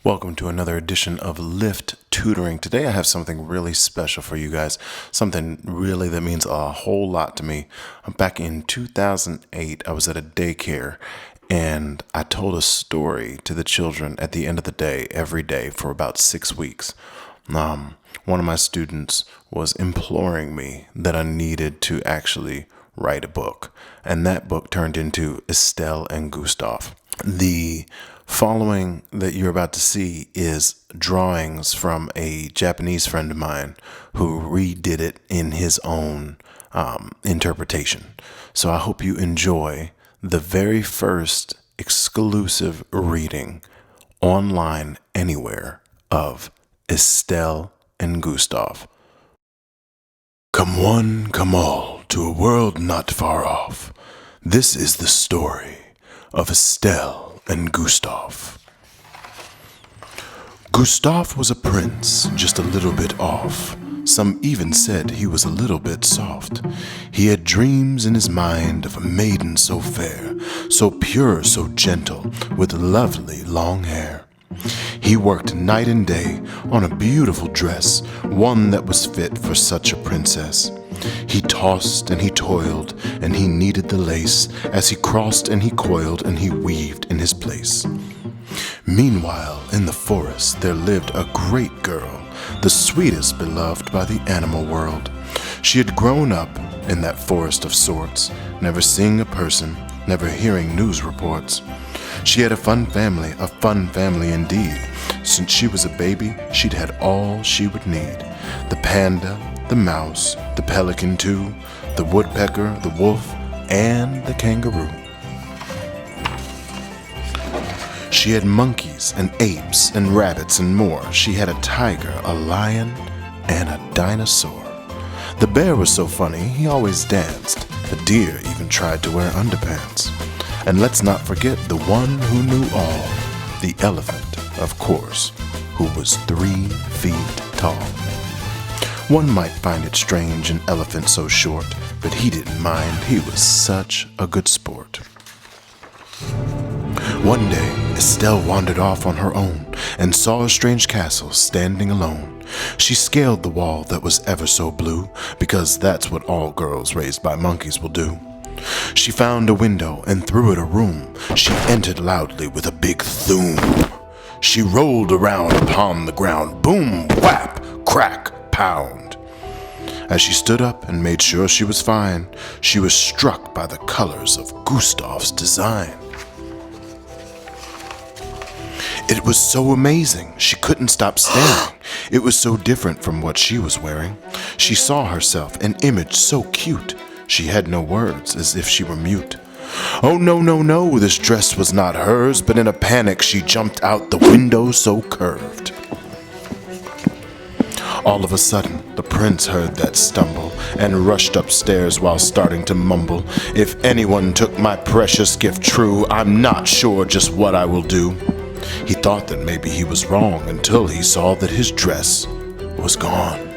Welcome to another edition of L.I.F.T Tutoring. Today I have something really special for you guys, something really that means a whole lot to me. Back in 2008, I was at a daycare and I told a story to the children at the end of the day, every day for about 6 weeks. One of my students was imploring me that I needed to actually write a book, and that book turned into Estelle and Gustoff. The following that you're about to see is drawings from a Japanese friend of mine who redid it in his own interpretation. So I hope you enjoy the very first exclusive reading online anywhere of Estelle and Gustoff. Come one, come all, to a world not far off. This is the story of Estelle and Gustoff. Gustoff was a prince, just a little bit off. Some even said he was a little bit soft. He had dreams in his mind of a maiden so fair, so pure, so gentle, with lovely long hair. He worked night and day on a beautiful dress, one that was fit for such a princess. He tossed and he toiled, and he kneaded the lace, as he crossed and he coiled and he weaved in his place. Meanwhile, in the forest there lived a great girl, the sweetest beloved by the animal world. She had grown up in that forest of sorts, never seeing a person, never hearing news reports. She had a fun family indeed. Since she was a baby, she'd had all she would need. The panda, the mouse, the pelican too, the woodpecker, the wolf, and the kangaroo. She had monkeys and apes and rabbits and more. She had a tiger, a lion, and a dinosaur. The bear was so funny, he always danced. The deer even tried to wear underpants. And let's not forget the one who knew all, the elephant, of course, who was 3 feet tall. One might find it strange an elephant so short, but he didn't mind, he was such a good sport. One day, Estelle wandered off on her own and saw a strange castle standing alone. She scaled the wall that was ever so blue, because that's what all girls raised by monkeys will do. She found a window and through it a room. She entered loudly with a big thoom. She rolled around upon the ground, boom, whap, crack, pound. As she stood up and made sure she was fine, she was struck by the colors of Gustoff's design. It was so amazing, she couldn't stop staring. It was so different from what she was wearing. She saw herself, an image so cute. She had no words, as if she were mute. Oh no, this dress was not hers, but in a panic she jumped out the window so curved. All of a sudden, the prince heard that stumble and rushed upstairs while starting to mumble, "If anyone took my precious gift true, I'm not sure just what I will do." He thought that maybe he was wrong until he saw that his dress was gone.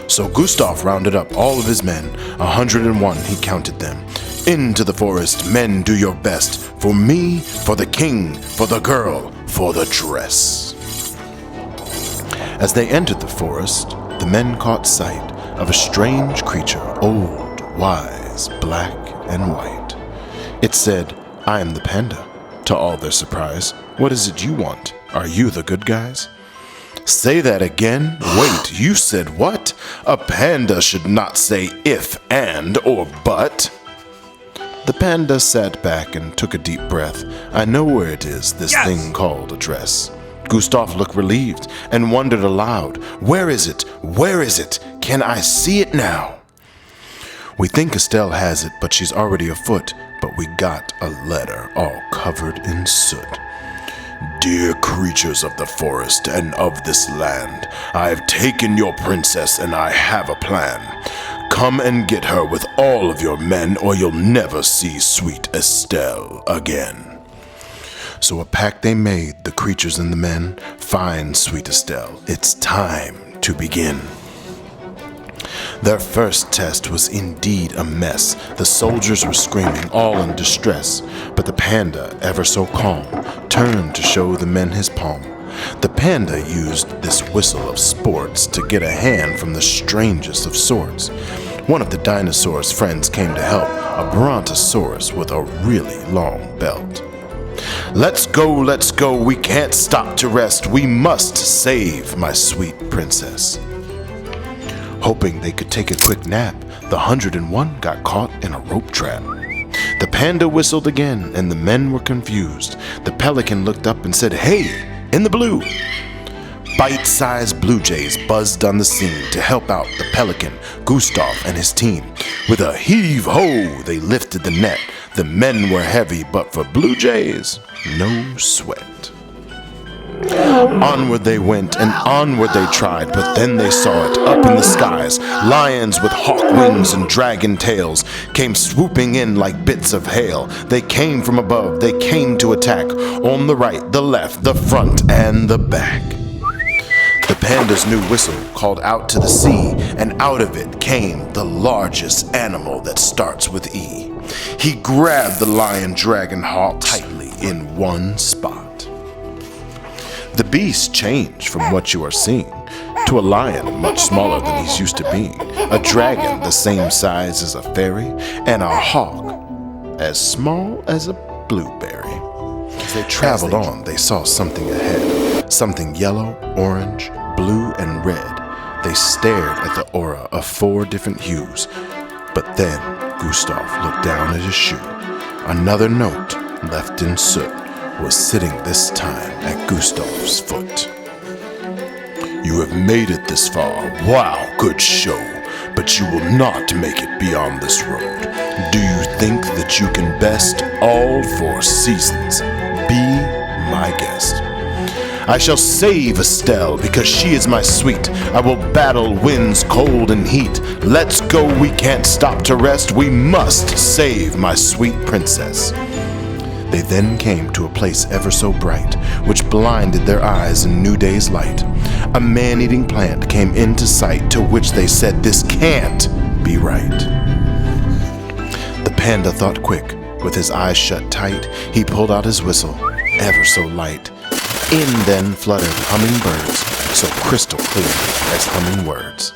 So Gustoff rounded up all of his men, 101 he counted them. Into the forest, men, do your best. For me, for the king, for the girl, for the dress. As they entered the forest, the men caught sight of a strange creature, old, wise, black, and white. It said, "I am the panda." To all their surprise, "What is it you want? Are you the good guys?" "Say that again? Wait, you said what? A panda should not say if, and, or but." The panda sat back and took a deep breath. "I know where it is, this thing called a dress." Gustoff looked relieved and wondered aloud, "Where is it? Where is it? Can I see it now?" "We think Estelle has it, but she's already afoot. But we got a letter all covered in soot. Dear creatures of the forest and of this land, I have taken your princess and I have a plan. Come and get her with all of your men, or you'll never see sweet Estelle again." So a pact they made, the creatures and the men. Fine, sweet Estelle, it's time to begin. Their first test was indeed a mess. The soldiers were screaming, all in distress. But the panda, ever so calm, turned to show the men his palm. The panda used this whistle of sports to get a hand from the strangest of sorts. One of the dinosaur's friends came to help, a brontosaurus with a really long belt. Let's go, we can't stop to rest. We must save my sweet princess. Hoping they could take a quick nap, the 101 got caught in a rope trap. The panda whistled again, and the men were confused. The pelican looked up and said, "Hey, in the blue!" Bite-sized blue jays buzzed on the scene to help out the pelican, Gustoff, and his team. With a heave-ho, they lifted the net. The men were heavy, but for blue jays, no sweat. Onward they went, and onward they tried, but then they saw it up in the skies. Lions with hawk wings and dragon tails came swooping in like bits of hail. They came from above, they came to attack, on the right, the left, the front, and the back. The panda's new whistle called out to the sea, and out of it came the largest animal that starts with E. He grabbed the lion dragon hawk tightly in one spot. The beast changed from what you are seeing to a lion much smaller than he's used to being, a dragon the same size as a fairy, and a hawk as small as a blueberry. As they traveled on, they saw something ahead, something yellow, orange, blue, and red. They stared at the aura of 4 different hues, but then Gustoff looked down at his shoe. Another note, left in soot, was sitting this time at Gustoff's foot. You have made it this far. Wow, good show. But you will not make it beyond this road. Do you think that you can best all 4 seasons? Be my guest. I shall save Estelle because she is my sweet. I will battle winds cold and heat. Let's go, we can't stop to rest. We must save my sweet princess. They then came to a place ever so bright, which blinded their eyes in new day's light. A man-eating plant came into sight, to which they said, "This can't be right." The panda thought quick. With his eyes shut tight, he pulled out his whistle, ever so light. In then fluttered hummingbirds, so crystal clear as humming words.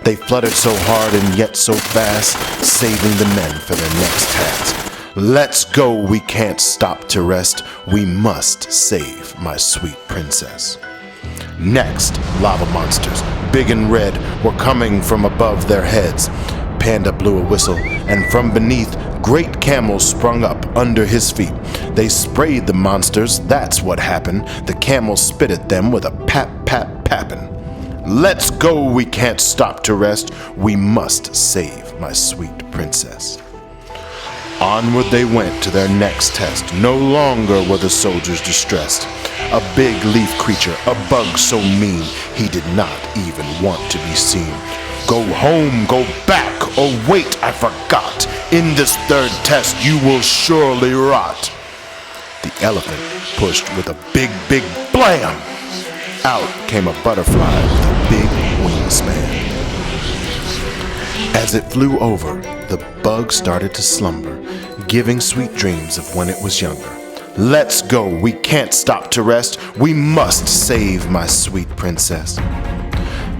They fluttered so hard and yet so fast, saving the men for their next task. Let's go, we can't stop to rest. We must save my sweet princess. Next, lava monsters, big and red, were coming from above their heads. Panda blew a whistle, and from beneath, great camels sprung up under his feet. They sprayed the monsters, that's what happened. The camels spit at them with a pap, pap, pappin'. Let's go, we can't stop to rest. We must save my sweet princess. Onward they went to their next test. No longer were the soldiers distressed. A big leaf creature, a bug so mean, he did not even want to be seen. Go home, go back, oh wait, I forgot. In this 3rd test you will surely rot. The elephant pushed with a big, big blam. Out came a butterfly with a big wingspan. As it flew over, the bug started to slumber, giving sweet dreams of when it was younger. Let's go, we can't stop to rest. We must save my sweet princess.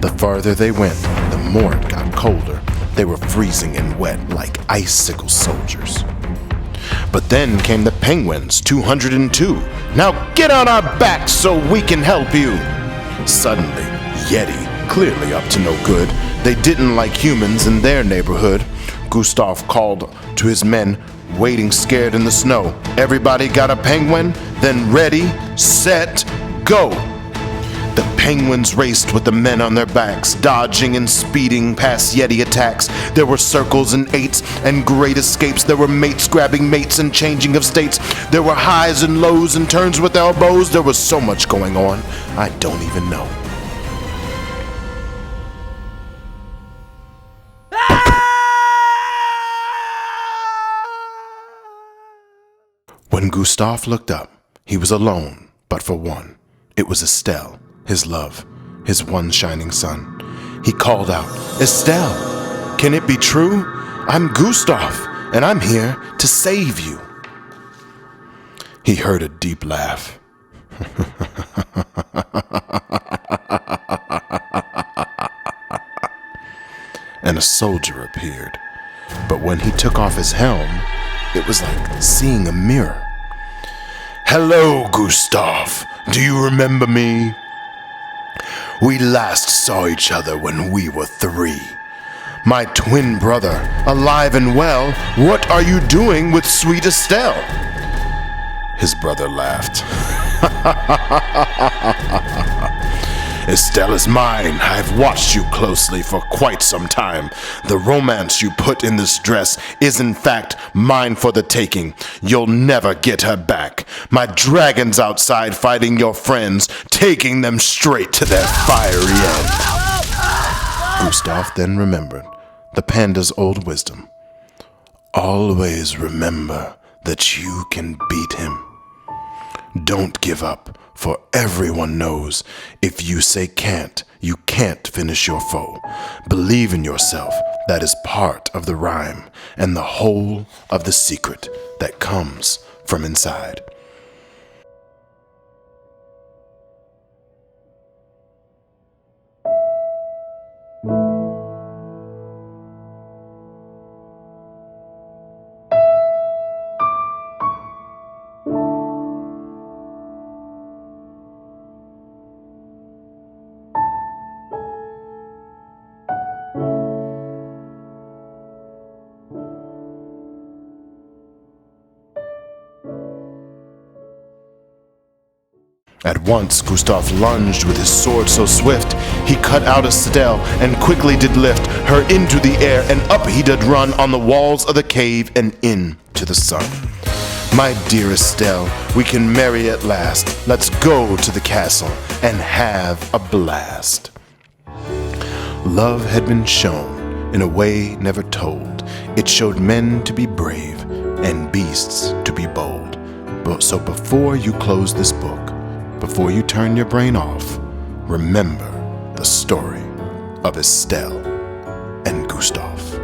The farther they went, the more it got colder. They were freezing and wet like icicle soldiers. But then came the penguins, 202. Now get on our backs so we can help you. Suddenly, Yeti, clearly up to no good. They didn't like humans in their neighborhood. Gustoff called to his men, waiting scared in the snow. Everybody got a penguin? Then ready, set, go. The penguins raced with the men on their backs, dodging and speeding past Yeti attacks. There were circles and 8s and great escapes. There were mates grabbing mates and changing of states. There were highs and lows and turns with elbows. There was so much going on, I don't even know. When Gustoff looked up, he was alone, but for one. It was Estelle, his love, his one shining sun. He called out, "Estelle, can it be true? I'm Gustoff, and I'm here to save you." He heard a deep laugh. and a soldier appeared. But when he took off his helm, it was like seeing a mirror. "Hello, Gustoff. Do you remember me? We last saw each other when we were 3. My twin brother, alive and well, what are you doing with sweet Estelle?" His brother laughed. "Estelle is mine. I've watched you closely for quite some time. The romance you put in this dress is in fact mine for the taking. You'll never get her back. My dragon's outside fighting your friends, taking them straight to their fiery end." Gustoff then remembered the panda's old wisdom. Always remember that you can beat him. Don't give up, for everyone knows if you say can't, you can't finish your foe. Believe in yourself. That is part of the rhyme and the whole of the secret that comes from inside. At once, Gustoff lunged with his sword so swift, he cut out Estelle and quickly did lift her into the air, and up he did run on the walls of the cave and in to the sun. "My dear Estelle, we can marry at last. Let's go to the castle and have a blast." Love had been shown in a way never told. It showed men to be brave and beasts to be bold. So before you close this book, before you turn your brain off, remember the story of Estelle and Gustoff.